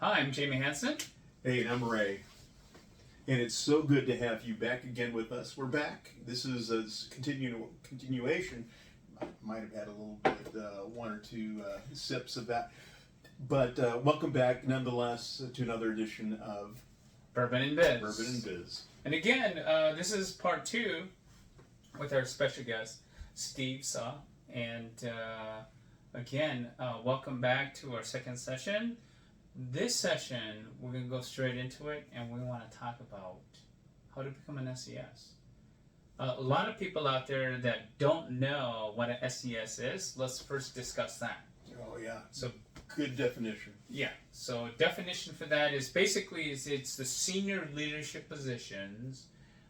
Hi, I'm Jamie Hansen. Hey, and I'm Ray. And it's so good to have you back again with us. We're back. This is a continuation. I might have had a little bit, one or two sips of that. But welcome back, nonetheless, to another edition of Bourbon and Biz. Bourbon and Biz. And again, this is part two with our special guest, Steve Saw. And again, welcome back to our second session. This session, we're going to go straight into it, and we want to talk about how to become an SES. A lot of people out there that don't know what an SES is, let's first discuss that. Oh, yeah. So, good definition. yeah, so definition for that is basically it's the senior leadership positions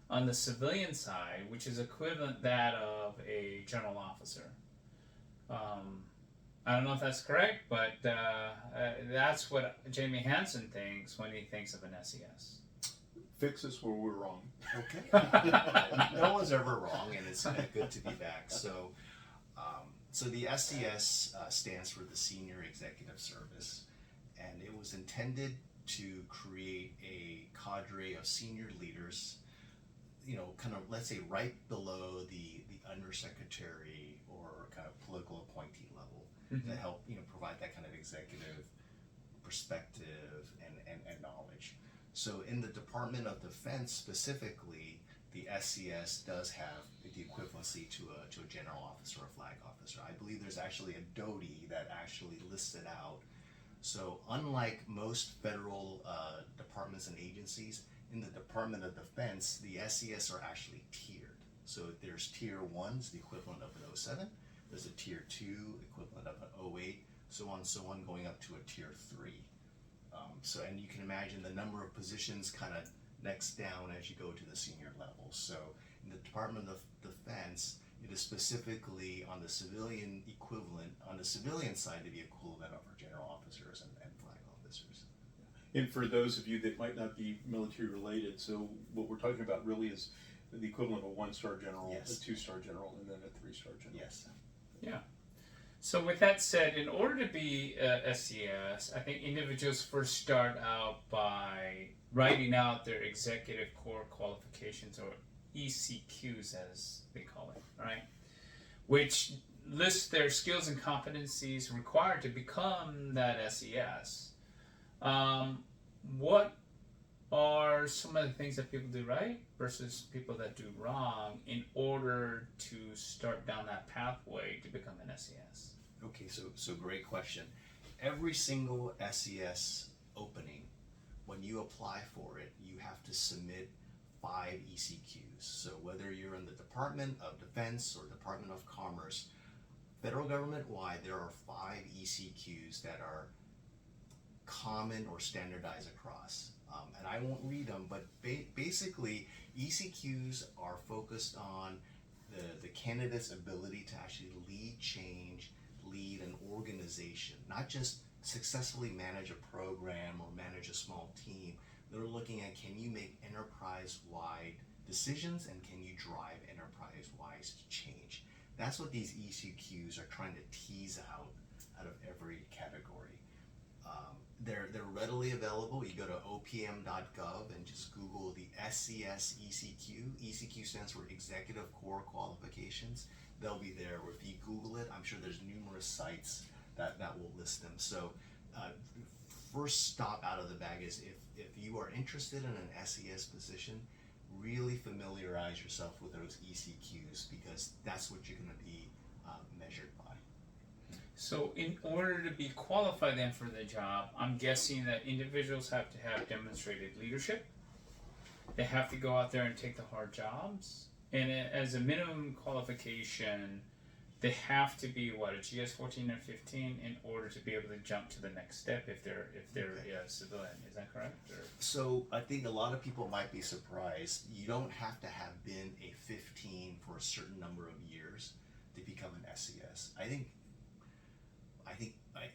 on the civilian side, which is equivalent that of a general officer. I don't know if that's correct, but that's what Jamie Hansen thinks when he thinks of an SES. Fix us where we're wrong. Okay. No one's ever wrong, and it's good to be back. So the SES stands for the Senior Executive Service, and it was intended to create a cadre of senior leaders, kind of, let's say, right below the undersecretary or kind of political appointee level, to help provide that kind of executive perspective and knowledge. So in the Department of Defense specifically, the SES does have the equivalency to a general officer or flag officer. I believe there's actually a DOTI that actually lists it out. So unlike most federal departments and agencies, in the Department of Defense, the SES are actually tiered. So there's tier 1's the equivalent of an 07, there's a tier 2 equivalent of an 08, so on, going up to a tier 3. And you can imagine the number of positions kind of next down as you go to the senior level. So in the Department of Defense, it is specifically on the civilian equivalent, on the civilian side, to be equivalent of our general officers and flag officers. And for those of you that might not be military related, so what we're talking about really is the equivalent of a 1-star general, Yes. a 2-star general, and then a 3-star general. Yes. Yeah. So with that said, in order to be SES, I think individuals first start out by writing out their executive core qualifications, or ECQs as they call it, right? Which lists their skills and competencies required to become that SES. What are some of the things that people do right versus people that do wrong in order to start down that pathway to become an SES? Okay, so great question. Every single SES opening, when you apply for it, you have to submit 5 ECQs. So whether you're in the Department of Defense or Department of Commerce, federal government-wide, there are 5 ECQs that are common or standardized across. And I won't read them, but basically ECQs are focused on the candidate's ability to actually lead change, lead an organization, not just successfully manage a program or manage a small team. They're looking at, can you make enterprise-wide decisions, and can you drive enterprise-wide change? That's what these ECQs are trying to tease out of every category. They're readily available. You go to opm.gov and just Google the SES ECQ. ECQ stands for Executive Core Qualifications. They'll be there. Or if you Google it, I'm sure there's numerous sites that will list them. So first stop out of the bag is if you are interested in an SES position, really familiarize yourself with those ECQs, because that's what you're going to be measured by. So in order to be qualified then for the job, I'm guessing that individuals have to have demonstrated leadership. They have to go out there and take the hard jobs. And as a minimum qualification, they have to be a GS 14 or 15 in order to be able to jump to the next step if they're a civilian. Is that correct? Or? So I think a lot of people might be surprised. You don't have to have been a 15 for a certain number of years to become an SES. I think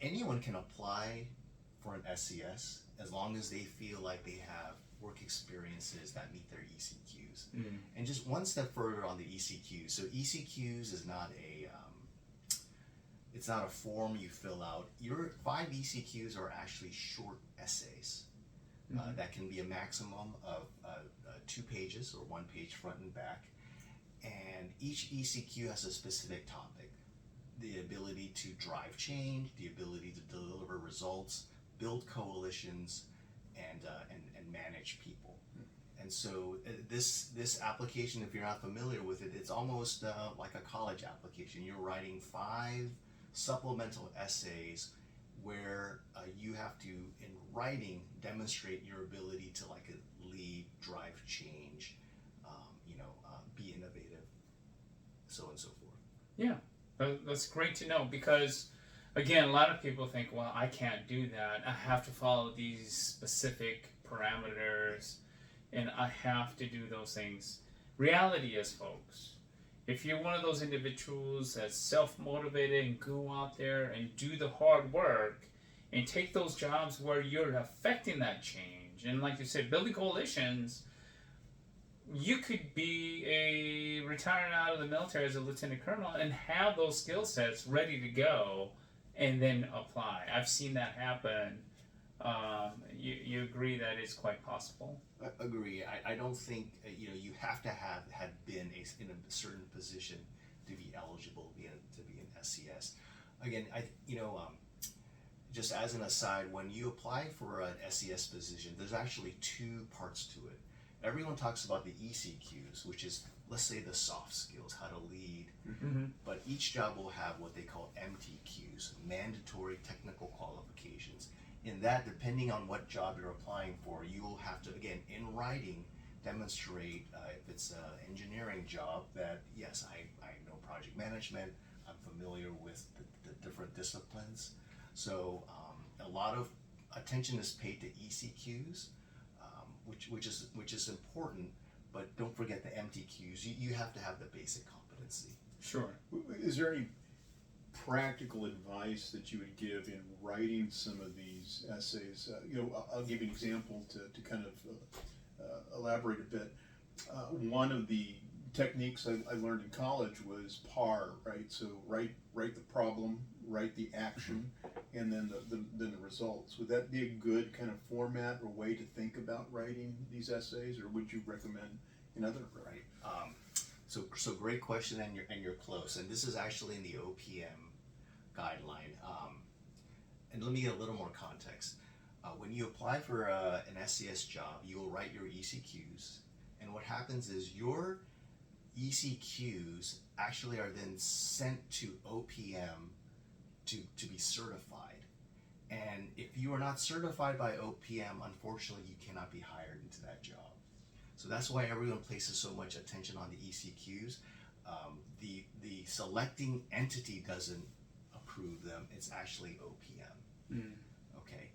anyone can apply for an SES as long as they feel like they have work experiences that meet their ECQs. And just one step further on the ECQs. So ECQs is not It's not a form you fill out. Your 5 ECQs are actually short essays. That can be a maximum of 2 pages or 1 page front and back. And each ECQ has a specific topic. The ability to drive change, the ability to deliver results, build coalitions, and manage people. And so this application, if you're not familiar with it, it's almost like a college application. You're writing 5 supplemental essays where you have to, in writing, demonstrate your ability to lead, drive change, be innovative, so on and so forth. Yeah, that's great to know, because again, a lot of people think, well, I can't do that. I have to follow these specific parameters and I have to do those things. Reality is, folks, if you're one of those individuals that's self-motivated and go out there and do the hard work and take those jobs where you're affecting that change, and like you said, building coalitions, you could be retiring out of the military as a lieutenant colonel and have those skill sets ready to go and then apply. I've seen that happen. You agree that it's quite possible? I agree. I don't think you have to have been in a certain position to be eligible to be an SES. Again, just as an aside, when you apply for an SES position, there's actually 2 parts to it. Everyone talks about the ECQs, which is, let's say, the soft skills, how to lead. But each job will have what they call MTQs, mandatory technical qualifications. In that, depending on what job you're applying for, you will have to, again, in writing, demonstrate, if it's an engineering job, that yes, I know project management, I'm familiar with the different disciplines. So a lot of attention is paid to ECQs, which is important, but don't forget the MTQs. You have to have the basic competency. Sure. Is there any practical advice that you would give in writing some of these essays? I'll give you an example to kind of elaborate a bit. One of the techniques I learned in college was PAR, right? So write the problem, write the action, and then the results. Would that be a good kind of format or way to think about writing these essays, or would you recommend another approach? Right. So great question, and you're close. And this is actually in the OPM guideline. And let me get a little more context. When you apply for an SES job, you will write your ECQs, and what happens is your ECQs actually are then sent to OPM to be certified. And if you are not certified by OPM, unfortunately, you cannot be hired into that job. So that's why everyone places so much attention on the ECQs. The selecting entity doesn't approve them, it's actually OPM. Okay,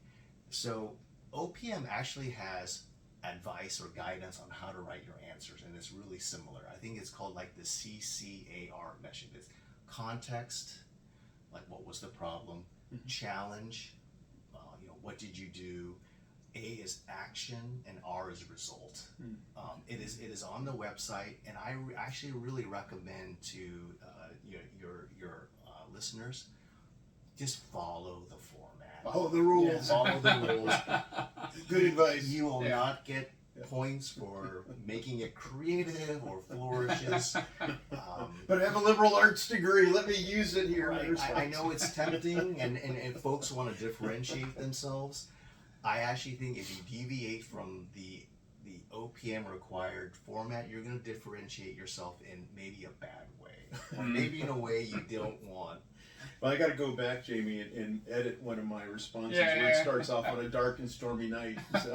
so OPM actually has advice or guidance on how to write your answers, and it's really similar. I think it's called like the CCAR method. It's context, like what was the problem, challenge, what did you do, A is action, and R is result. It is on the website, and I actually really recommend to your listeners, just follow the format. Follow the rules. Follow the rules. Good advice. You will not get points for making it creative or flourishes. But I have a liberal arts degree. Let me use it here. Right. I know it's tempting, and if folks want to differentiate themselves, I actually think if you deviate from the OPM required format, you're going to differentiate yourself in maybe a bad way, or maybe in a way you don't want. Well, I got to go back, Jamie, and edit one of my responses where it starts off on a dark and stormy night. So.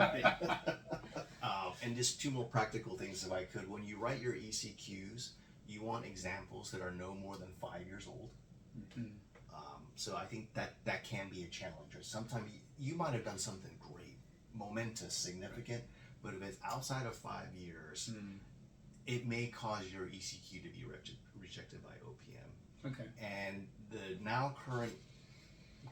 And just 2 more practical things, if I could. When you write your ECQs, you want examples that are no more than 5 years old. So I think that can be a challenge. Or sometimes you might have done something great, momentous, significant, but if it's outside of 5 years, it may cause your ECQ to be rejected by OPM. Okay. And the now current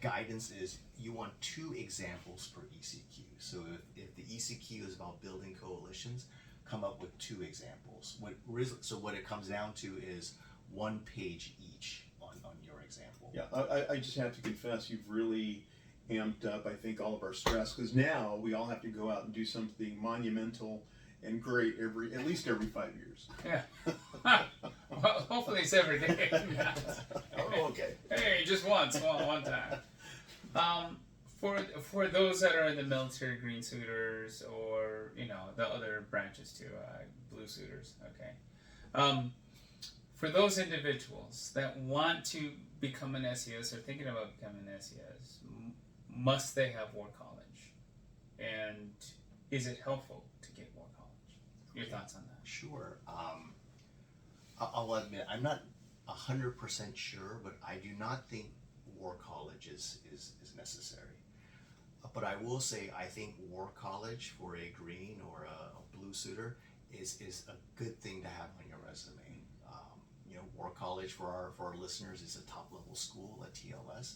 guidance is you want 2 examples per ECQ. So if the ECQ is about building coalitions, come up with 2 examples. So what it comes down to is 1 page each on your example. Yeah, I just have to confess, you've really amped up, I think, all of our stress, because now we all have to go out and do something monumental and great at least every 5 years. Yeah. Well, hopefully it's every day. Oh, okay. Hey, just one time. For those that are in the military, green suiters, or the other branches too, blue suiters. Okay. For those individuals that want to become an SES or thinking about becoming an SES, must they have war college? And is it helpful to get war college? Your thoughts on that? Sure. I'll admit, I'm not 100% sure, but I do not think war college is necessary. But I will say, I think war college for a green or a blue suitor is a good thing to have on your resume. War college for our listeners is a top level school, a TLS.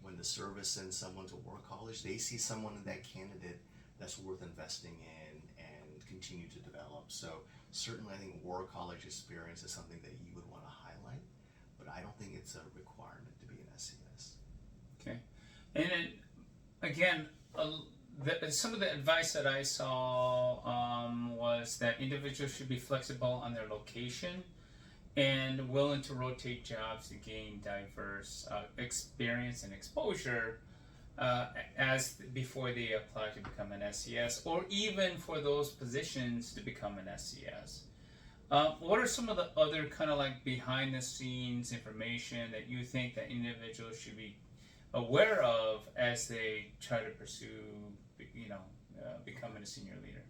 When the service sends someone to war college, they see someone in that candidate that's worth investing in and continue to develop. So certainly I think war college experience is something that you would want to highlight, but I don't think it's a requirement to be an SES. Okay. And then, again, some of the advice that I saw was that individuals should be flexible on their location and willing to rotate jobs to gain diverse experience and exposure as before they apply to become an SES, or even for those positions to become an SES. What are some of the other kind of like behind the scenes information that you think that individuals should be aware of as they try to pursue, becoming a senior leader?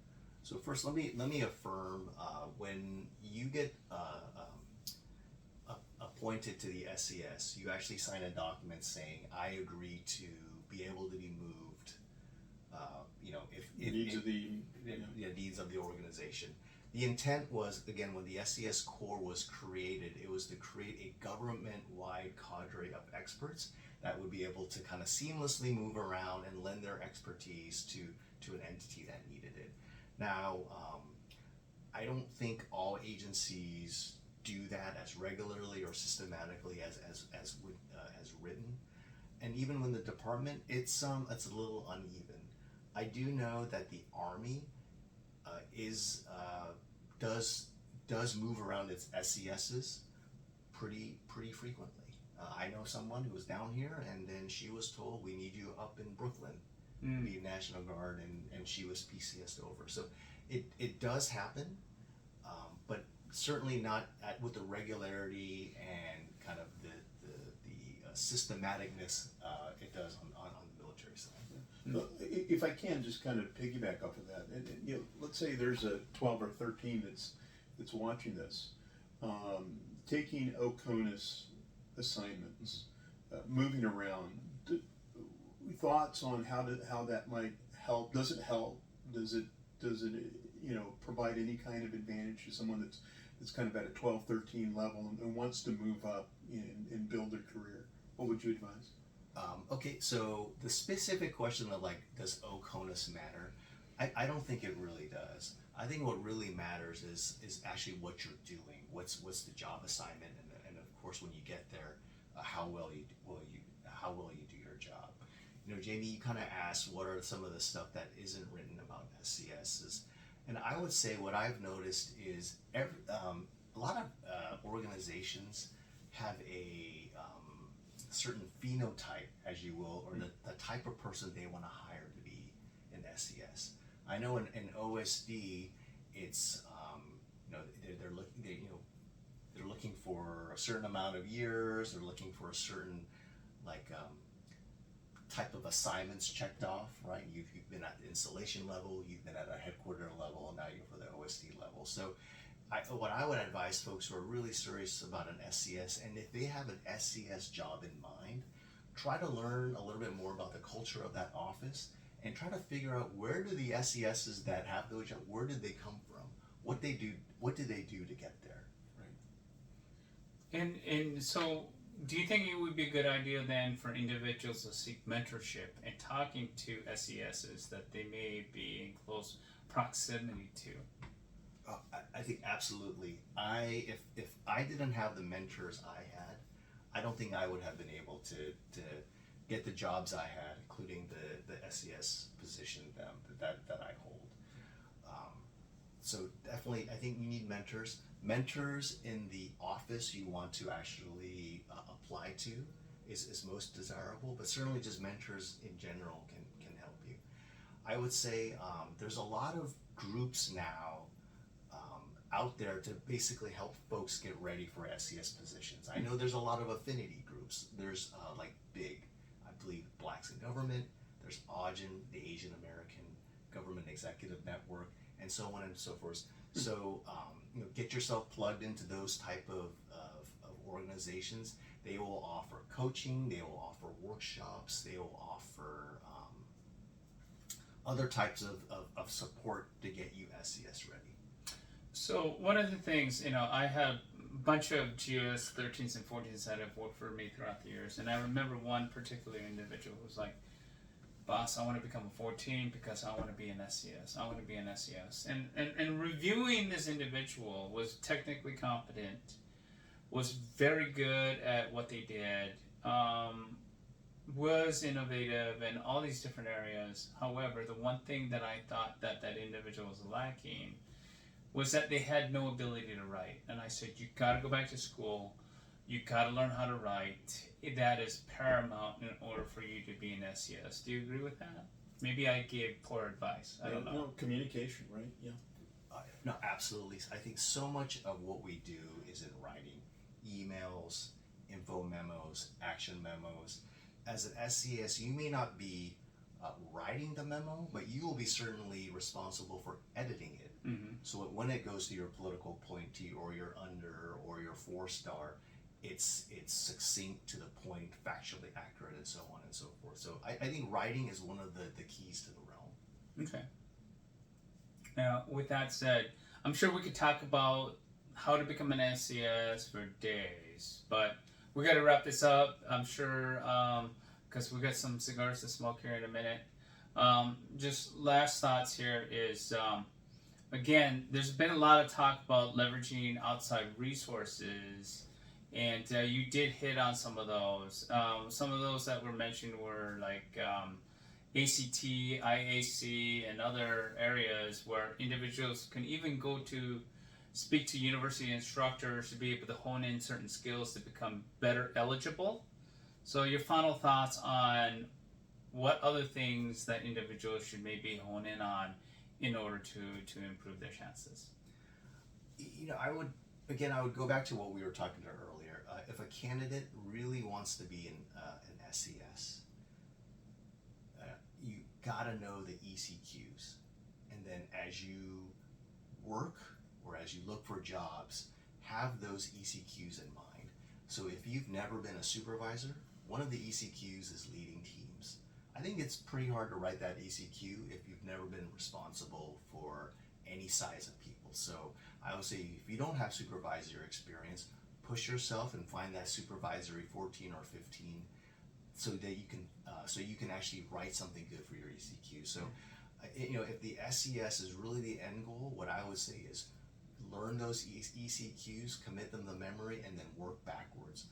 So first, let me affirm, when you get appointed to the SES, you actually sign a document saying, I agree to be able to be moved, if Needs of the needs of the organization. The intent was, again, when the SES Corps was created, it was to create a government-wide cadre of experts that would be able to kind of seamlessly move around and lend their expertise to an entity that needed it. Now, I don't think all agencies do that as regularly or systematically as written, and even when the department, it's a little uneven. I do know that the Army does move around its SESs pretty frequently. I know someone who was down here, and then she was told, we need you up in Brooklyn to be National Guard, and she was PCS'd over. So it does happen, but certainly not with the regularity and kind of the systematicness it does on the military side. If I can just kind of piggyback off of that, and let's say there's a 12 or 13 that's watching this, taking OCONUS assignments, moving around. Thoughts on how that might help? Does it help? Does it provide any kind of advantage to someone that's kind of at a 12, 13 level and wants to move up and build their career? What would you advise? Okay, so the specific question of does OCONUS matter? I don't think it really does. I think what really matters is actually what you're doing. What's the job assignment, and of course when you get there, how well you do your job. Jamie, you kind of asked what are some of the stuff that isn't written about SCSs, and I would say what I've noticed is a lot of organizations have a certain phenotype, as you will, or the type of person they want to hire to be an SES. I know in OSD, it's they're looking for a certain amount of years. They're looking for a certain type of assignments checked off, right? You've been at the installation level, you've been at a headquarter level, and now you're for the OSD level. So what I would advise folks who are really serious about an SCS, and if they have an SCS job in mind, try to learn a little bit more about the culture of that office and try to figure out where do the SCSs that have those jobs, where did they come from? What did they do to get there? Right. And so do you think it would be a good idea then for individuals to seek mentorship and talking to SESs that they may be in close proximity to? I think absolutely. If I didn't have the mentors I had, I don't think I would have been able to get the jobs I had, including the SES position that I hold. So definitely, I think you need mentors. Mentors in the office you want to actually apply to is most desirable, but certainly just mentors in general can help you. I would say there's a lot of groups now out there to basically help folks get ready for SES positions. I know there's a lot of affinity groups. There's like BIG, I believe Blacks in Government. There's AUGN, the Asian American Government Executive Network, and so on and so forth. So get yourself plugged into those type of organizations. They will offer coaching, they will offer workshops, they will offer other types of support to get you SES ready. So one of the things, I had a bunch of GS 13s and 14s that have worked for me throughout the years, and I remember one particular individual who was like, "Boss, I want to become a 14 because I want to be an SES. I want to be an SES." And reviewing this individual was technically competent, was very good at what they did, was innovative in all these different areas. However, the one thing that I thought that individual was lacking was that they had no ability to write. And I said, you got to go back to school. You got to learn how to write. That is paramount in order for you to be an SES. Do you agree with that? Maybe I gave poor advice. I don't know. No, communication, right? Yeah. No, absolutely. I think so much of what we do is in writing. Emails, info memos, action memos. As an SES, you may not be writing the memo, but you will be certainly responsible for editing it. Mm-hmm. So when it goes to your political appointee or your under or your 4-star, it's succinct, to the point, factually accurate, and so on and so forth. So I think writing is one of the keys to the realm. Okay. Now, with that said, I'm sure we could talk about how to become an SES for days, but we got to wrap this up. I'm sure, because we got some cigars to smoke here in a minute. Just last thoughts here is, again, there's been a lot of talk about leveraging outside resources, and you did hit on some of those. Some of those that were mentioned were like ACT, IAC, and other areas where individuals can even go to speak to university instructors to be able to hone in certain skills to become better eligible. So your final thoughts on what other things that individuals should maybe hone in on in order to improve their chances? I would go back to what we were talking about earlier. If a candidate really wants to be an SES, you gotta know the ECQs, and then as you work or as you look for jobs, have those ECQs in mind. So if you've never been a supervisor, one of the ECQs is leading teams. I think it's pretty hard to write that ECQ if you've never been responsible for any size of people. So I would say if you don't have supervisory experience, push yourself and find that supervisory 14 or 15 so that you can actually write something good for your ECQ. So if the SES is really the end goal, what I would say is learn those ECQs, commit them to memory, and then work backwards.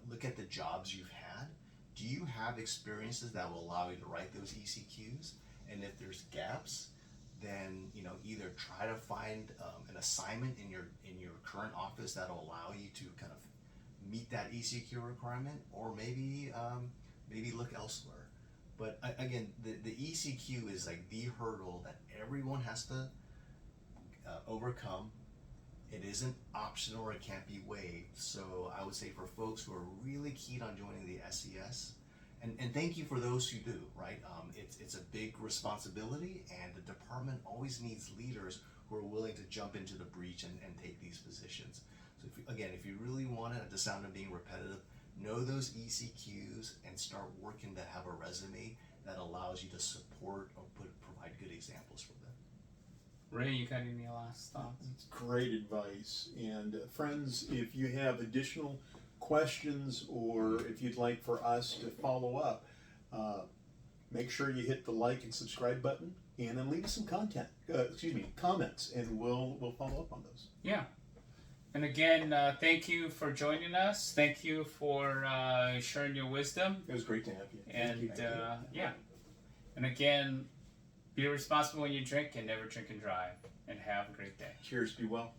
Look at the jobs you've had. Do you have experiences that will allow you to write those ECQs? And if there's gaps, then either try to find an assignment in your current office that will allow you to kind of meet that ECQ requirement, or maybe look elsewhere. But again, the ECQ is like the hurdle that everyone has to overcome. It isn't optional or it can't be waived. So I would say for folks who are really keen on joining the SES, and thank you for those who do, right? It's a big responsibility, and the department always needs leaders who are willing to jump into the breach and take these positions. So if you really want it, at the sound of being repetitive, know those ECQs and start working to have a resume that allows you to support or provide good examples for them. Ray, you got any last thoughts? It's great advice. And friends, if you have additional questions or if you'd like for us to follow up, make sure you hit the like and subscribe button, and then leave us some comments, and we'll follow up on those. Yeah. And again, thank you for joining us. Thank you for sharing your wisdom. It was great to have you. And yeah. And again, be responsible when you drink and never drink and drive. And have a great day. Cheers. Be well.